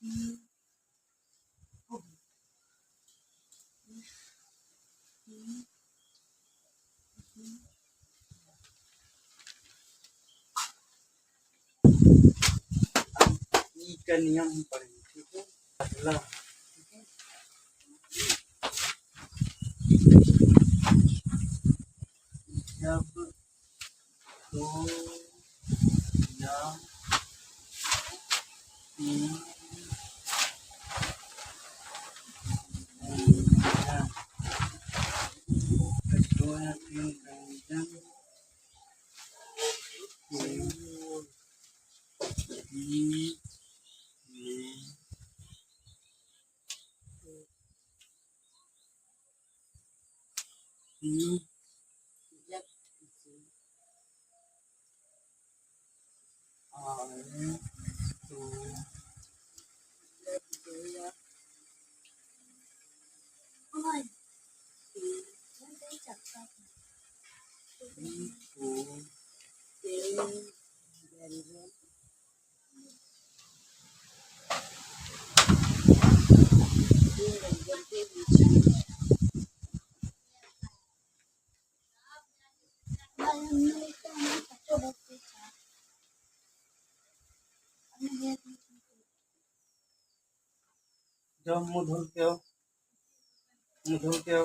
ई का नियम हम पढ़ेंगे, ठीक है। पहला जब दो या तीन दो या तीन व्यंजन के बीच में आए तो जब मुँह धुलते हो, मुँह धुलते हो,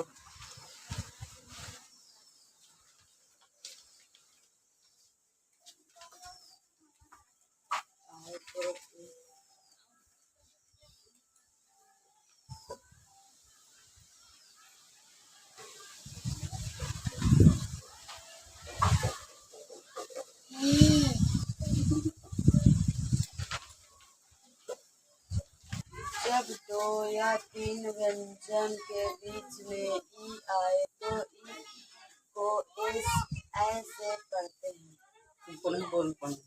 जब दो या तीन व्यंजन के बीच में ई आए तो ई को एस ऐसे पढ़ते हैं। तुमको नहीं बोल पाएंगे।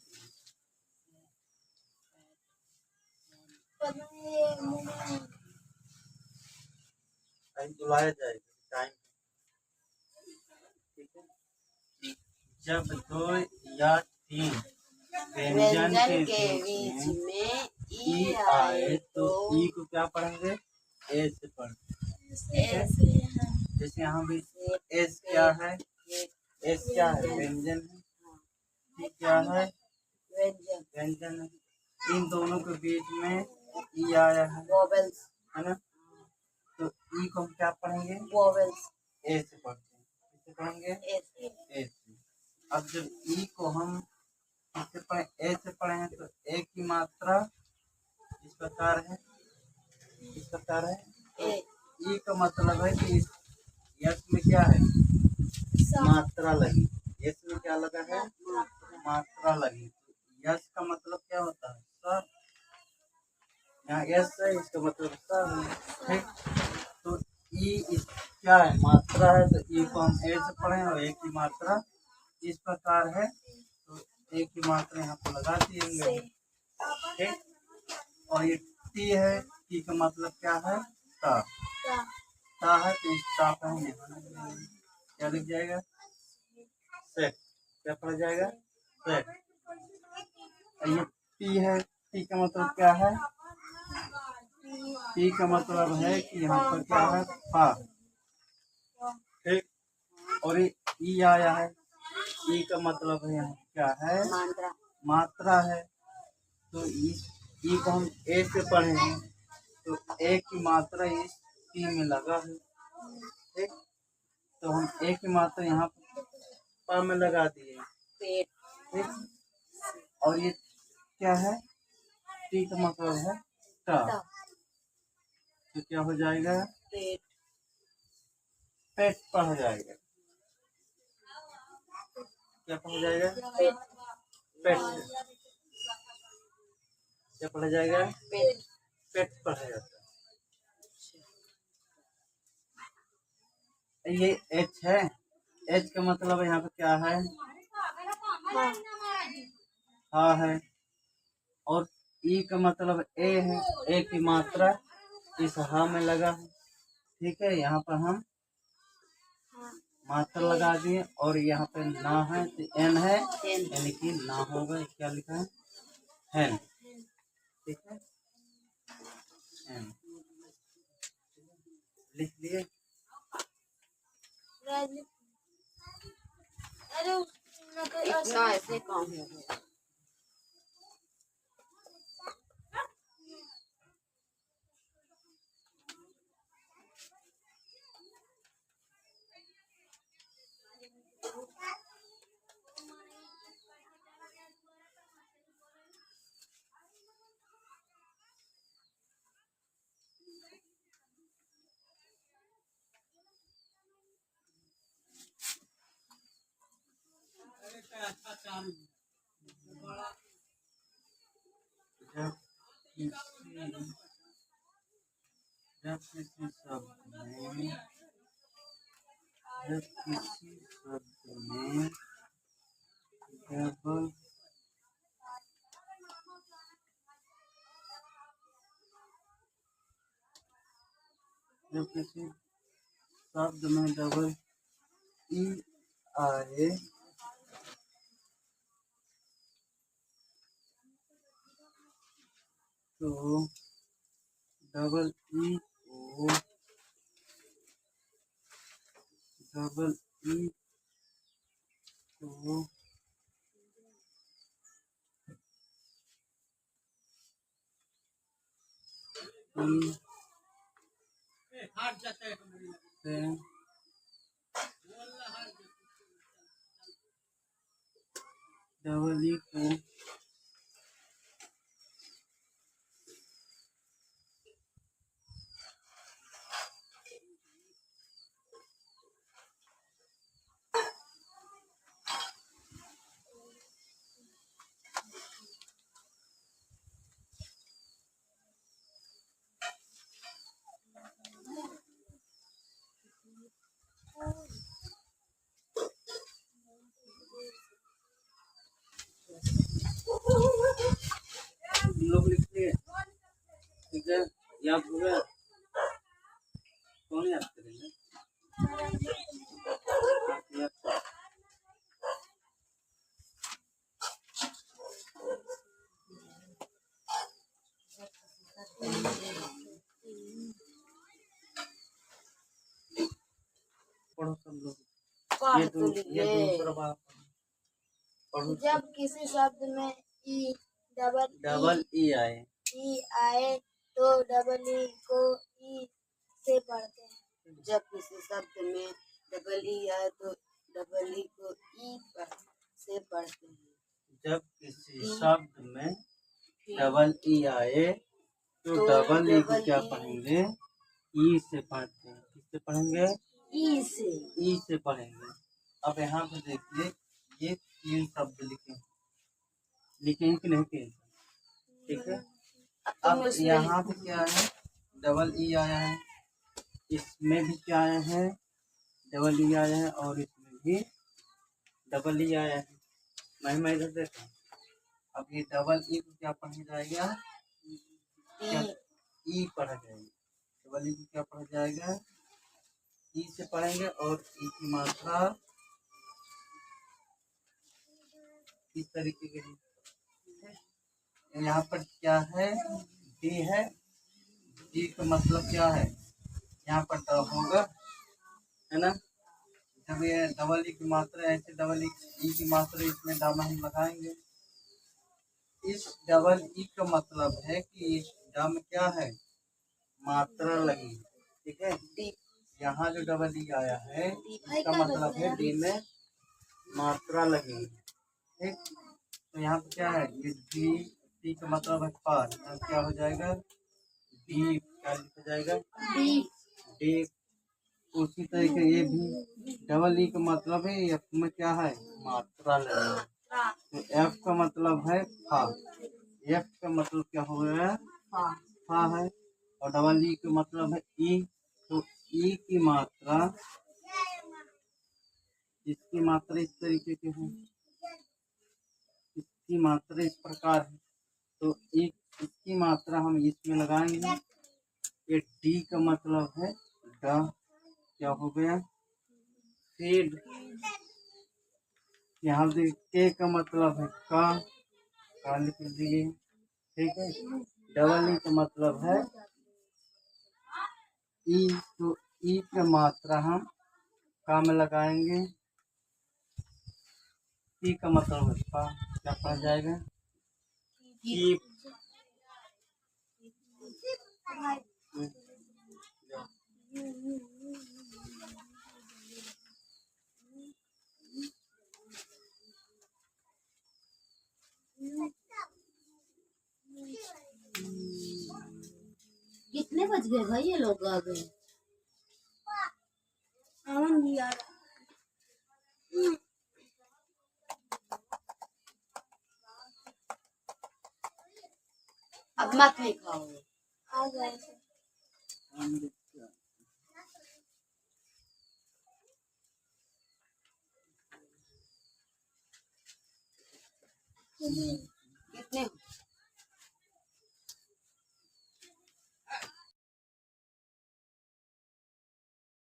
बुलाया जाएगा टाइम, ठीक है। जब दो या तीन व्यंजन के बीच में ई आए तो ई को क्या पढ़ेंगे? ए से पढ़ेंगे। जैसे यहाँ भी एस क्या है? एस क्या है? व्यंजन है। ई क्या है? व्यंजन है। इन दोनों के बीच में ई आया है, वोवेल्स है ना। तो ई को हम क्या पढ़ेंगे? वोवेल्स ए से पढ़ते हैं। किससे पढ़ेंगे? ए से। अब जब ई को हम किससे पढ़े? ए से पढ़े हैं तो ए की मात्रा इस प्रकार है, इस प्रकार है। तो ई का मतलब है कि इस यश में क्या है? मात्रा लगी। यश में क्या लगा है? मात्रा लगी। तो यश का मतलब क्या होता है? सर। यहाँ यश है, इसका मतलब सर है, ठीक। तो ई इस क्या है? मात्रा है। तो ई को हम ए से पढ़े और ए की मात्रा इस प्रकार है, तो ए की मात्रा यहाँ पर लगा देंगे, ठीक। और ये टी है, टी का मतलब क्या है? ता। ता है तो इस ता पे हम यहाँ क्या लिख जाएगा? सेट। क्या पढ़ा जाएगा? सेट। ये टी है, टी का मतलब क्या है? टी का मतलब है कि यहाँ पर क्या है? पा, ठीक। और ये ई आया है, ई का मतलब है यहाँ क्या है? मात्रा है। तो इस ई को हम ए से पढ़े हैं तो ए की मात्रा इस टी में लगा है, ठीक। तो हम ए की मात्रा यहाँ पा में लगा दिए, ठीक। और ये क्या है? टी का मतलब है टा। तो क्या हो जाएगा? पेट पढ़ जाएगा। क्या पढ़ जाएगा? पेट। क्या पढ़ा जाएगा? पेट पढ़ा जाता है। ये एच है, एच का मतलब यहाँ पे क्या है? हाँ है। और ई का मतलब ए है, ए की मात्रा इस हा में लगा है, ठीक है। यहाँ पर हम मात्रा लगा दिए और यहाँ पे ना है तो एन है, यानी कि ना होगा। क्या लिखा है? हैन, ठीक है। एम। लिख लिए? अरे इतना ऐसे काम हो गया। जब किसी शब्द में जब किसी शब्द में डबल ई आए तो डबल ई को डबल ई को से डबल ई को लोग लिखते हैं। ठीक है, याद हो गया? कौन याद करेंगे? पढ़ो सब लोग। ये दूसरा बात पढ़ो। जब किसी शब्द में ई डबल ई आए तो डबल ई को ई से पढ़ते हैं। जब किसी शब्द में डबल ई आए तो डबल ई को ई से पढ़ते हैं। जब किसी शब्द में डबल ई आए तो डबल ई को क्या पढ़ेंगे? ई से पढ़ते हैं। किससे पढ़ेंगे? ई से पढ़ेंगे। अब यहाँ पे देखिए, ये 3 शब्द लिखे कि नहीं लिखे? ठीक है। अब यहाँ पे क्या है? डबल ई आया है, इसमें भी क्या आया है? डबल ई आया है, और इसमें भी डबल ई आया है। मैं इधर देखा। अब ये डबल ई को क्या पढ़ा जाएगा? ई पढ़ा जाएगा। डबल ई को क्या पढ़ा जाएगा? ई से पढ़ेंगे, और ई की मात्रा इस तरीके के यहाँ पर क्या है? डी है। डी का मतलब क्या है? यहाँ पर ड होगा, है ना? जब ये डबल ई की मात्रा ऐसे डबल ई की मात्रा इसमें डामा हम लगाएंगे। इस डबल ई का मतलब है कि इस ड में क्या है? मात्रा लगी। ठीक है। यहाँ जो डबल ई आया है इसका मतलब है डी में मात्रा लगी। ठीक। तो यहाँ पे क्या है? ये डी का मतलब है पार। क्या हो जाएगा? डी क्या लिखा जाएगा? डी। उसी तरीके ये भी डबल ई का मतलब है एफ में क्या है? मात्रा लगी। तो एफ का मतलब है फा। एफ का मतलब क्या हो गया? फा है। और डबल ई का मतलब है ई। तो ई की मात्रा, इसकी मात्रा इस तरीके के है, इसकी मात्रा इस प्रकार है। तो इसकी मात्रा हम इसमें लगाएंगे। ये डी का मतलब है ड। क्या हो गया? फीड। यहाँ के का मतलब है का लिख दिए। ठीक है। डबल ई का मतलब है ई, तो ई का मात्रा हम का में लगाएंगे। ई का मतलब बच्चा क्या पड़ जाएगा? कीप। कितने बज गए भाई? ये लोग आ गए। अमन भी आ रहा। अब मत नहीं खाओ। आ गए। कितने